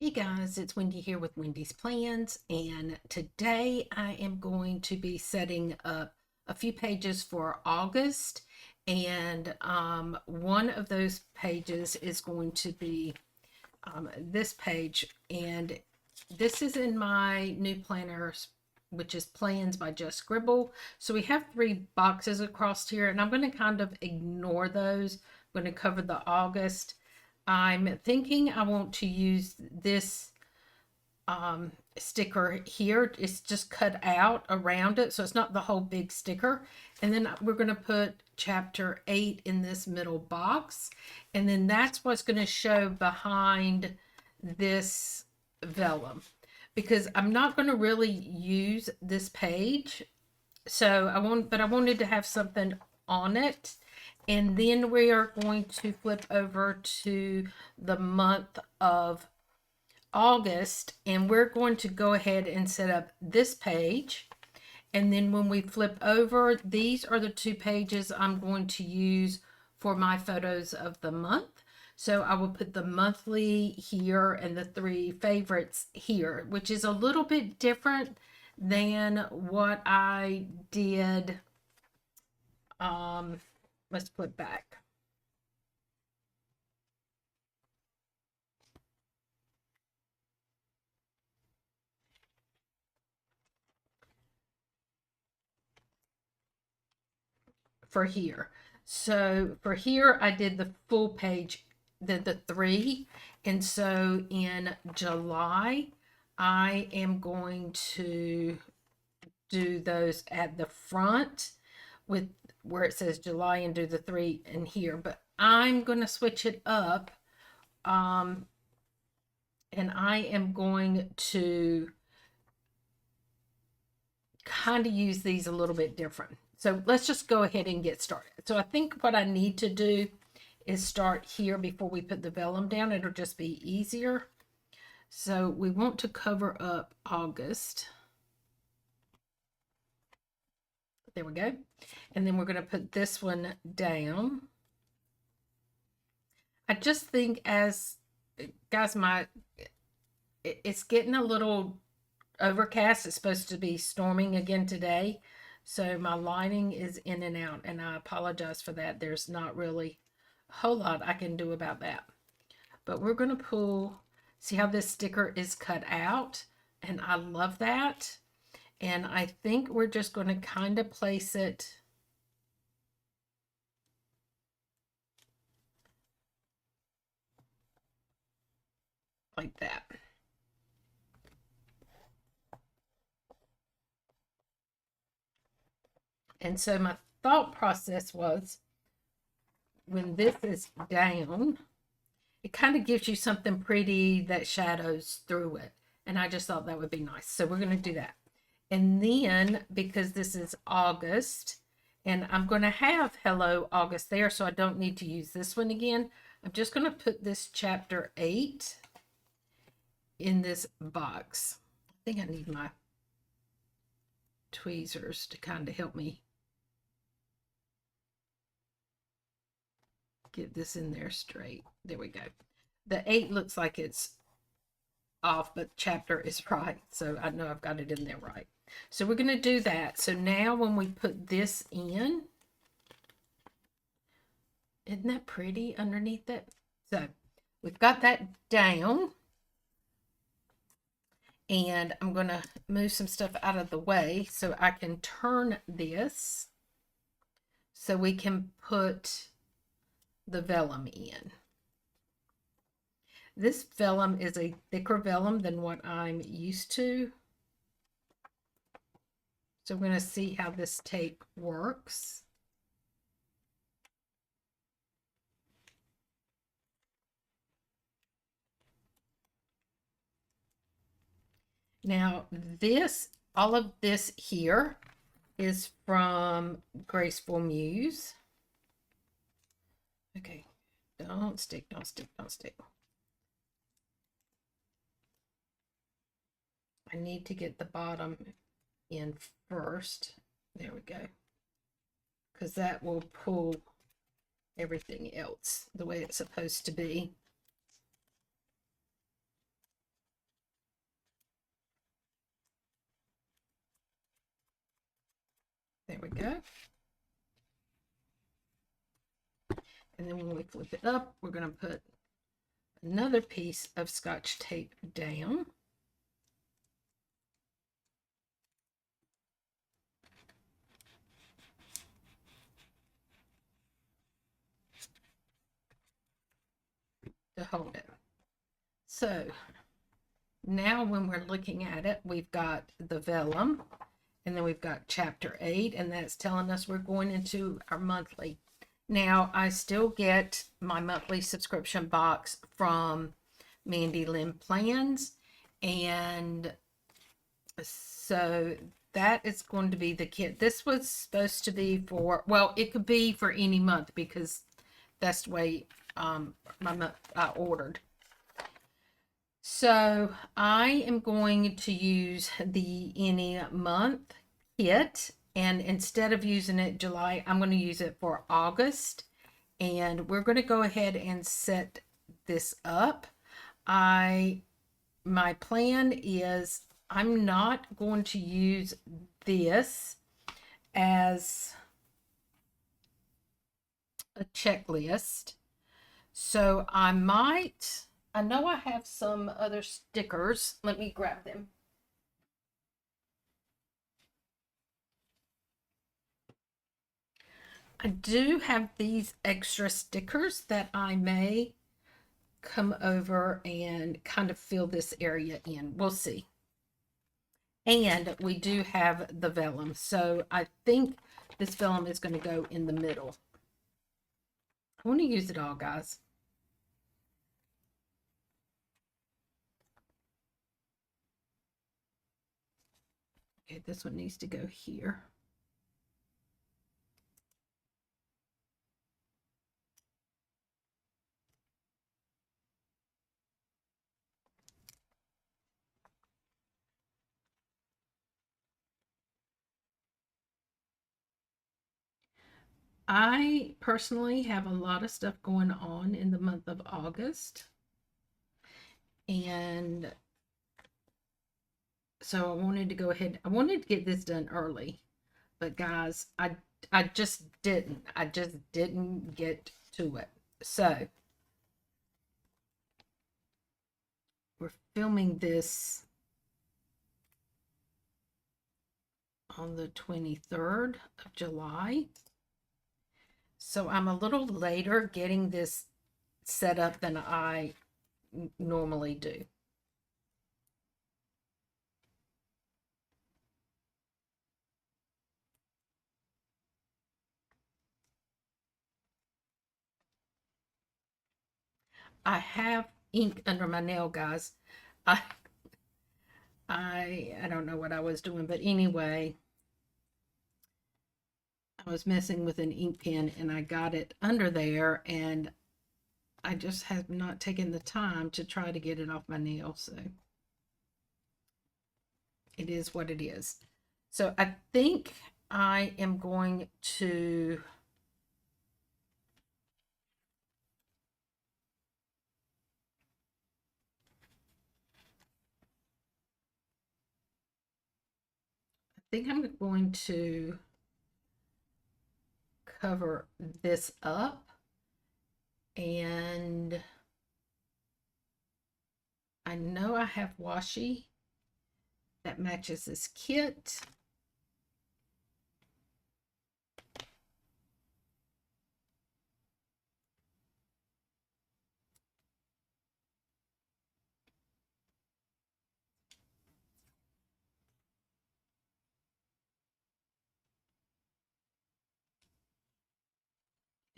Hey guys, it's Wendy here with Wendy's Plans, and today I am going to be setting up a few pages for August, and one of those pages is going to be this page, and this is in my new planner, which is Plans by Just Scribble. So we have three boxes across here, and I'm going to kind of ignore those. I'm going to cover the August. I'm thinking I want to use this sticker here. It's just cut out around it, so it's not the whole big sticker. And then we're going to put chapter 8 in this middle box, and then that's what's going to show behind this vellum, because I'm not going to really use this page. So I wanted to have something on it. And then we are going to flip over to the month of August, and we're going to go ahead and set up this page. And then when we flip over, these are the two pages I'm going to use for my photos of the month. So I will put the monthly here and the three favorites here, which is a little bit different than what I did. Let's flip back. For here. So for here, I did the full page, the three. And so in July, I am going to do those at the front with where it says July and do the three in here. But I'm going to switch it up. And I am going to kind of use these a little bit different. So let's just go ahead and get started. So I think what I need to do is start here before we put the vellum down. It'll just be easier. So we want to cover up August. There we go. And then we're going to put this one down. I just think as guys, it's getting a little overcast. It's supposed to be storming again today. So my lighting is in and out, and I apologize for that. There's not really a whole lot I can do about that. But we're going to pull, see how this sticker is cut out, and I love that. And I think we're just going to kind of place it like that. And so my thought process was, when this is down, it kind of gives you something pretty that shadows through it. And I just thought that would be nice. So we're going to do that. And then, because this is August, and I'm going to have Hello August there, so I don't need to use this one again. I'm just going to put this chapter 8 in this box. I think I need my tweezers to kind of help me get this in there straight. There we go. The 8 looks like it's off, but chapter is right. So I know I've got it in there right. So we're going to do that. So now when we put this in, isn't that pretty underneath that? So we've got that down. And I'm going to move some stuff out of the way so I can turn this so we can put the vellum in. This vellum is a thicker vellum than what I'm used to. So we're going to see how this tape works. Now this, all of this here is from Graceful Muse. Okay, don't stick, don't stick, don't stick. I need to get the bottom in first. There we go. Because that will pull everything else the way it's supposed to be. There we go. And then when we flip it up, we're going to put another piece of Scotch tape down. To hold it. So now when we're looking at it, we've got the vellum, and then we've got chapter 8, and that's telling us we're going into our monthly. Now I still get my monthly subscription box from Mandy Lynn Plans, and so that is going to be the kit. This was supposed to be for, well, it could be for any month because that's the way I ordered. So I am going to use the any month kit, and instead of using it July, I'm going to use it for August, and we're going to go ahead and set this up. My plan is I'm not going to use this as a checklist. So I know I have some other stickers. Let me grab them. I do have these extra stickers that I may come over and kind of fill this area in. We'll see. And we do have the vellum. So I think this vellum is going to go in the middle. I want to use it all, guys. Okay, this one needs to go here. I personally have a lot of stuff going on in the month of August. And so I wanted to go ahead. I wanted to get this done early. But guys, I just didn't. I just didn't get to it. So we're filming this on the 23rd of July. So I'm a little later getting this set up than I normally do. I have ink under my nail, guys. I don't know what I was doing, but anyway, I was messing with an ink pen and I got it under there, and I just have not taken the time to try to get it off my nail. So it is what it is. So I think I am going to cover this up, and I know I have washi that matches this kit.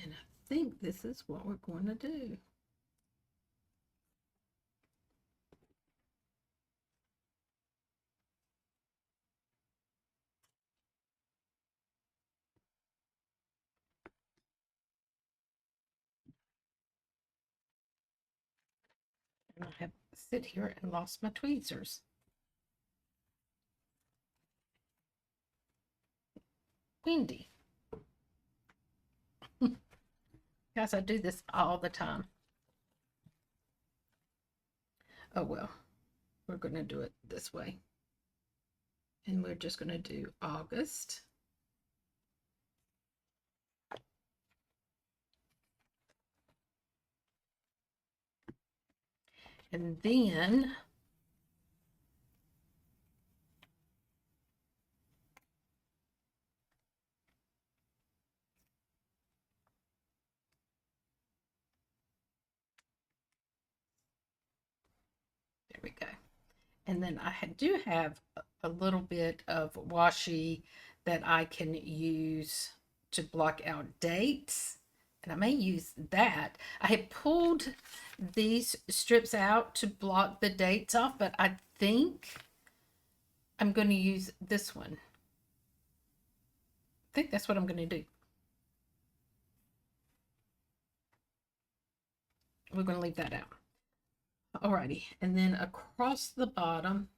And I think this is what we're going to do. And I have sit here and lost my tweezers. Wendy. Guys, I do this all the time. Oh well, we're going to do it this way. And we're just going to do August. And then there we go. And then I do have a little bit of washi that I can use to block out dates. And I may use that. I had pulled these strips out to block the dates off, but I think I'm going to use this one. I think that's what I'm going to do. We're going to leave that out. Alrighty, and then across the bottom,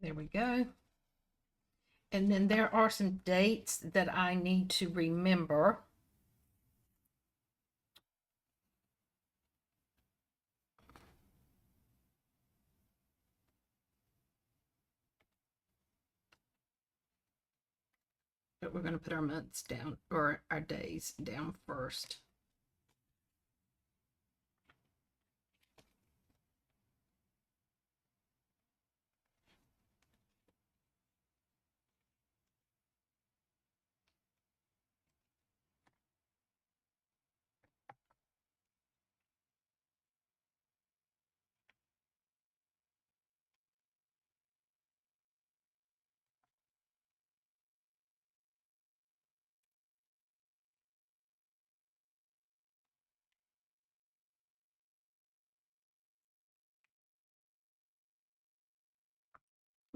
there we go. And then there are some dates that I need to remember. But we're going to put our months down, or our days down first.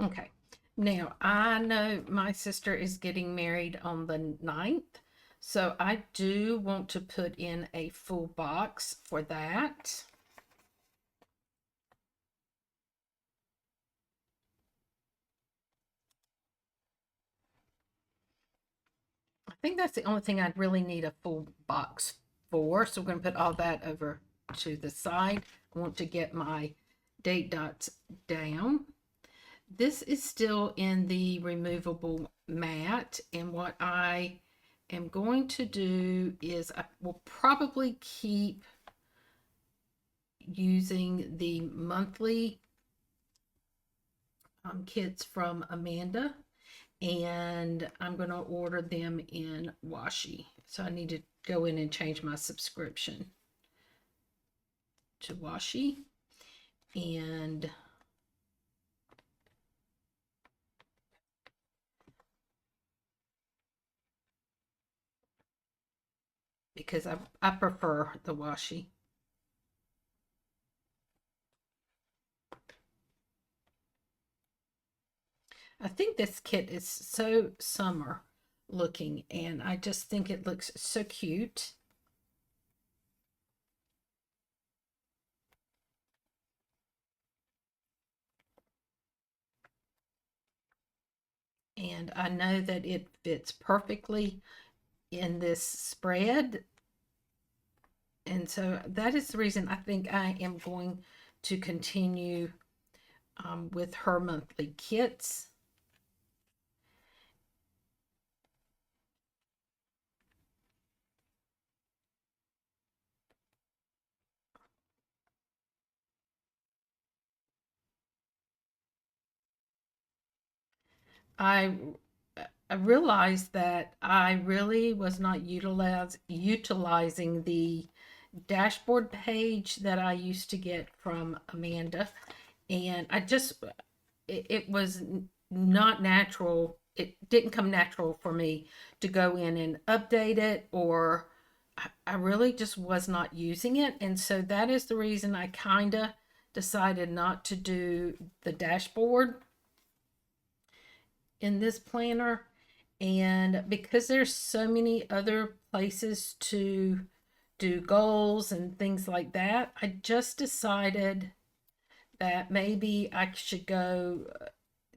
Okay, now I know my sister is getting married on the 9th, so I do want to put in a full box for that. I think that's the only thing I'd really need a full box for, so we're going to put all that over to the side. I want to get my date dots down. This is still in the removable mat, and what I am going to do is I will probably keep using the monthly kits from Amanda, and I'm going to order them in washi. So I need to go in and change my subscription to washi, and because I prefer the washi. I think this kit is so summer looking, and I just think it looks so cute. And I know that it fits perfectly in this spread. And so that is the reason I think I am going to continue with her monthly kits. I realized that I really was not utilizing the dashboard page that I used to get from Amanda, and it was not natural. It didn't come natural for me to go in and update it or I really just was not using it. And so that is the reason I kind of decided not to do the dashboard in this planner. And because there's so many other places to do goals and things like that, I just decided that maybe I should go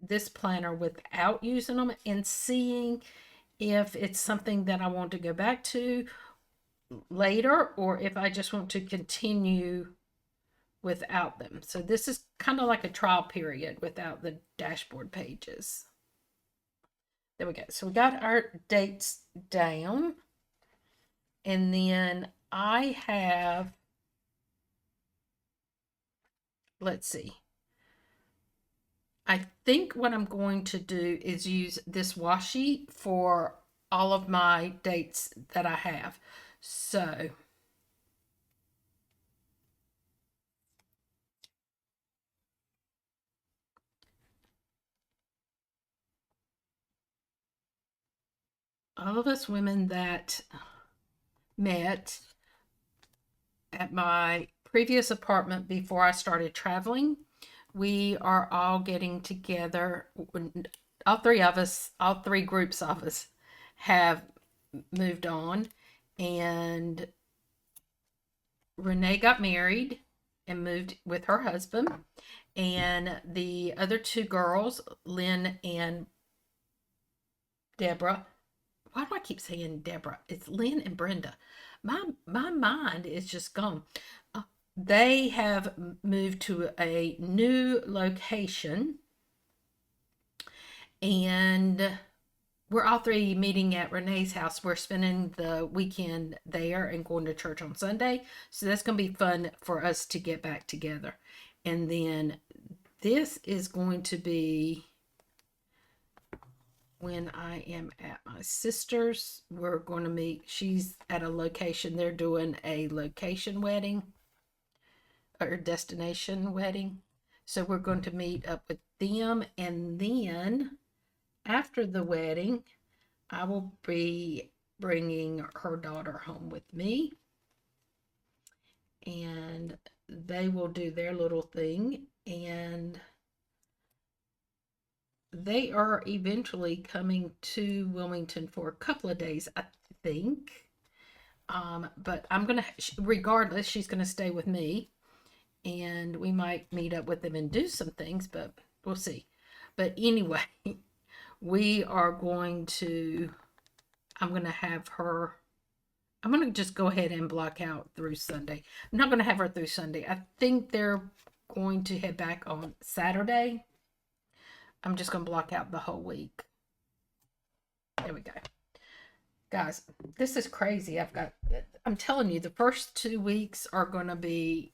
this planner without using them and seeing if it's something that I want to go back to later or if I just want to continue without them. So this is kind of like a trial period without the dashboard pages. There we go. So we got our dates down. And then I have, let's see. I think what I'm going to do is use this washi for all of my dates that I have. So all of us women that met at my previous apartment before I started traveling, we are all getting together. All three of us, all three groups of us have moved on, and Renee got married and moved with her husband, and the other two girls, Lynn and Deborah. Why do I keep saying Deborah? It's Lynn and Brenda. My mind is just gone. They have moved to a new location, and we're all three meeting at Renee's house. We're spending the weekend there and going to church on Sunday. So that's going to be fun for us to get back together. And then this is going to be when I am at my sister's. We're going to meet. She's at a location. They're doing a location wedding or destination wedding. So we're going to meet up with them. And then after the wedding, I will be bringing her daughter home with me. And they will do their little thing. And they are eventually coming to Wilmington for a couple of days, I think. But I'm going to, regardless, she's going to stay with me. And we might meet up with them and do some things, but we'll see. But anyway, we are going to, I'm going to have her, I'm going to just go ahead and block out through Sunday. I'm not going to have her through Sunday. I think they're going to head back on Saturday. I'm just going to block out the whole week. There we go. Guys, this is crazy. I'm telling you, the first 2 weeks are going to be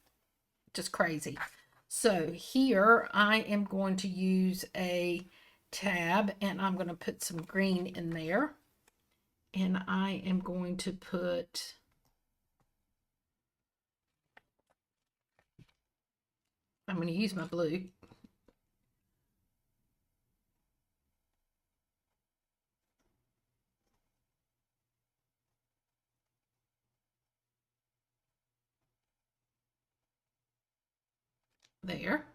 just crazy. So here I am going to use a tab and I'm going to put some green in there. And I am going to put I'm going to use my blue. There.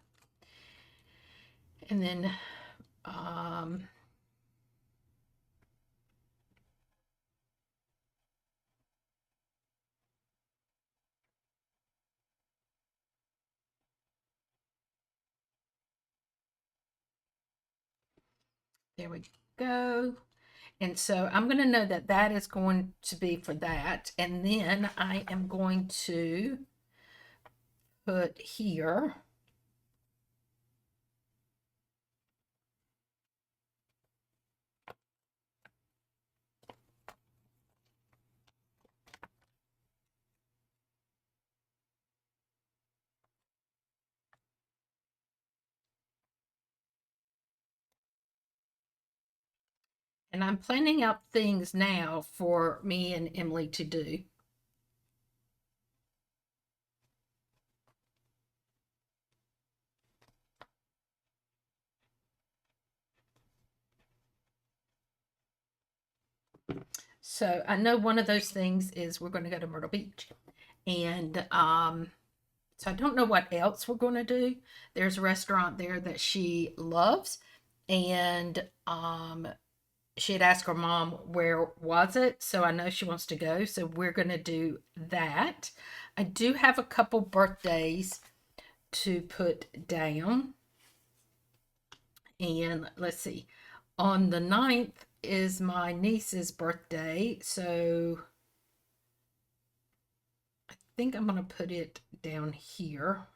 And then there we go. And so I'm going to know that that is going to be for that. And then I am going to put here and I'm planning out things now for me and Emily to do. So I know one of those things is we're going to go to Myrtle Beach. And so I don't know what else we're going to do. There's a restaurant there that she loves. And she had asked her mom where was it. So I know she wants to go. So we're going to do that. I do have a couple birthdays to put down. And let's see. On the 9th is my niece's birthday. So I think I'm going to put it down here.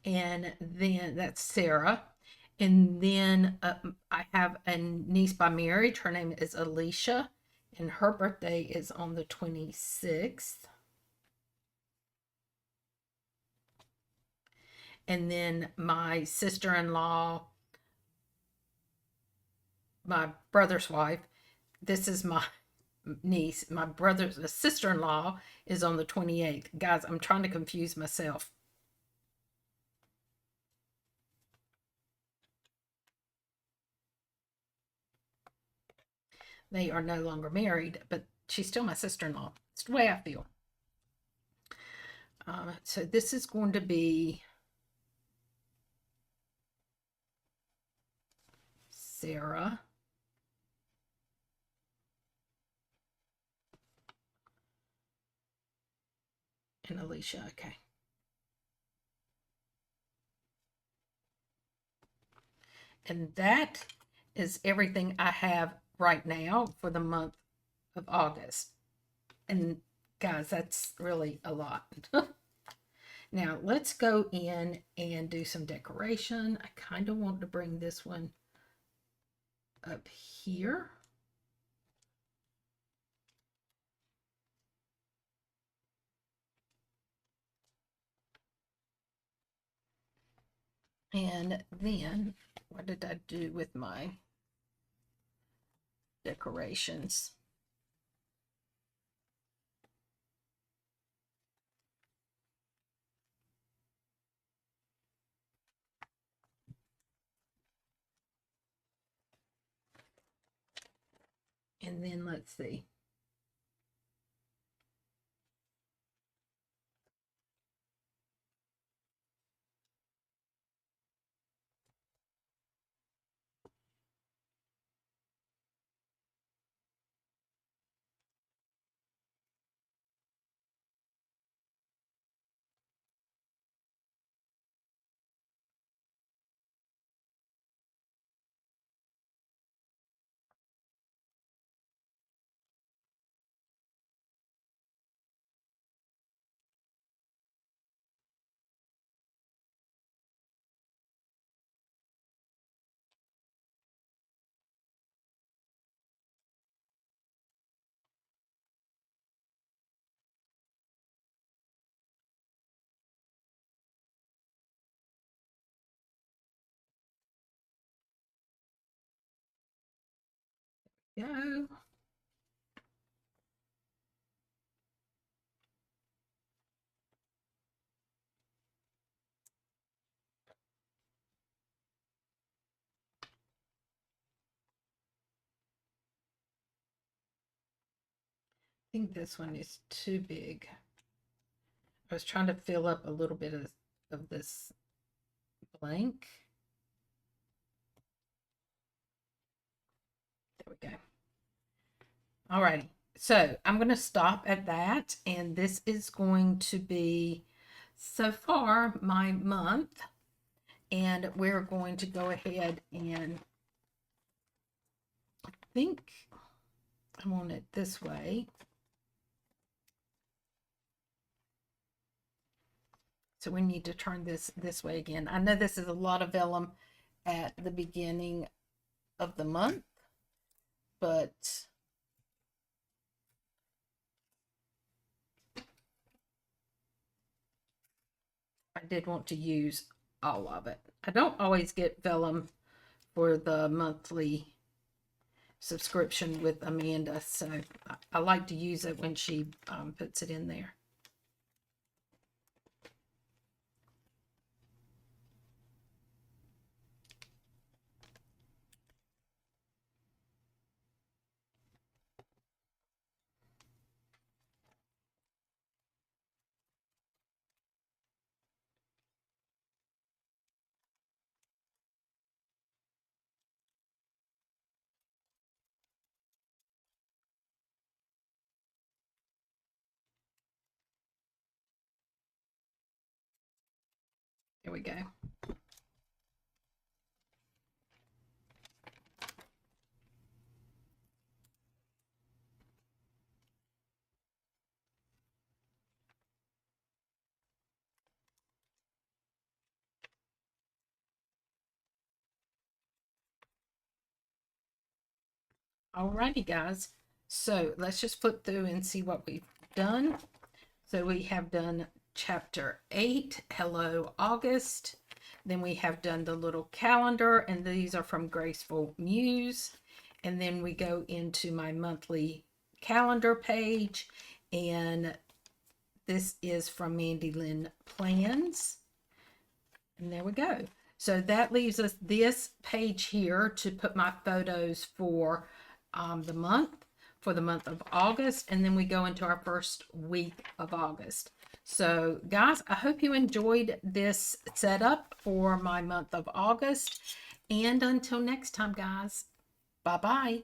And then that's Sarah. And then I have a niece by marriage. Her name is Alicia, and her birthday is on the 26th. And then my sister-in-law, my brother's wife, this is my niece. My brother's sister-in-law is on the 28th. Guys, I'm trying to confuse myself. They are no longer married, but she's still my sister-in-law. It's the way I feel. So this is going to be Sarah. And Alicia, okay. And that is everything I have right now for the month of August. And guys, that's really a lot. Now let's go in and do some decoration. I kind of want to bring this one up here. And then what did I do with my decorations? And then let's see. Go. I think this one is too big. I was trying to fill up a little bit of this blank. There we go. All righty. So I'm going to stop at that. And this is going to be, so far, my month. And we're going to go ahead and I think I want it this way. So we need to turn this way again. I know this is a lot of vellum at the beginning of the month, but I did want to use all of it. I don't always get vellum for the monthly subscription with Amanda, so I like to use it when she puts it in there. Here we go. Alrighty, guys. So let's just flip through and see what we've done. So we have done chapter 8, Hello August. Then we have done the little calendar, and these are from Graceful Muse. And then we go into my monthly calendar page, and this is from Mandy Lynn Plans. And there we go. So that leaves us this page here to put my photos for the month of August, and then we go into our first week of August. So guys, I hope you enjoyed this setup for my month of August, and until next time, guys, bye bye.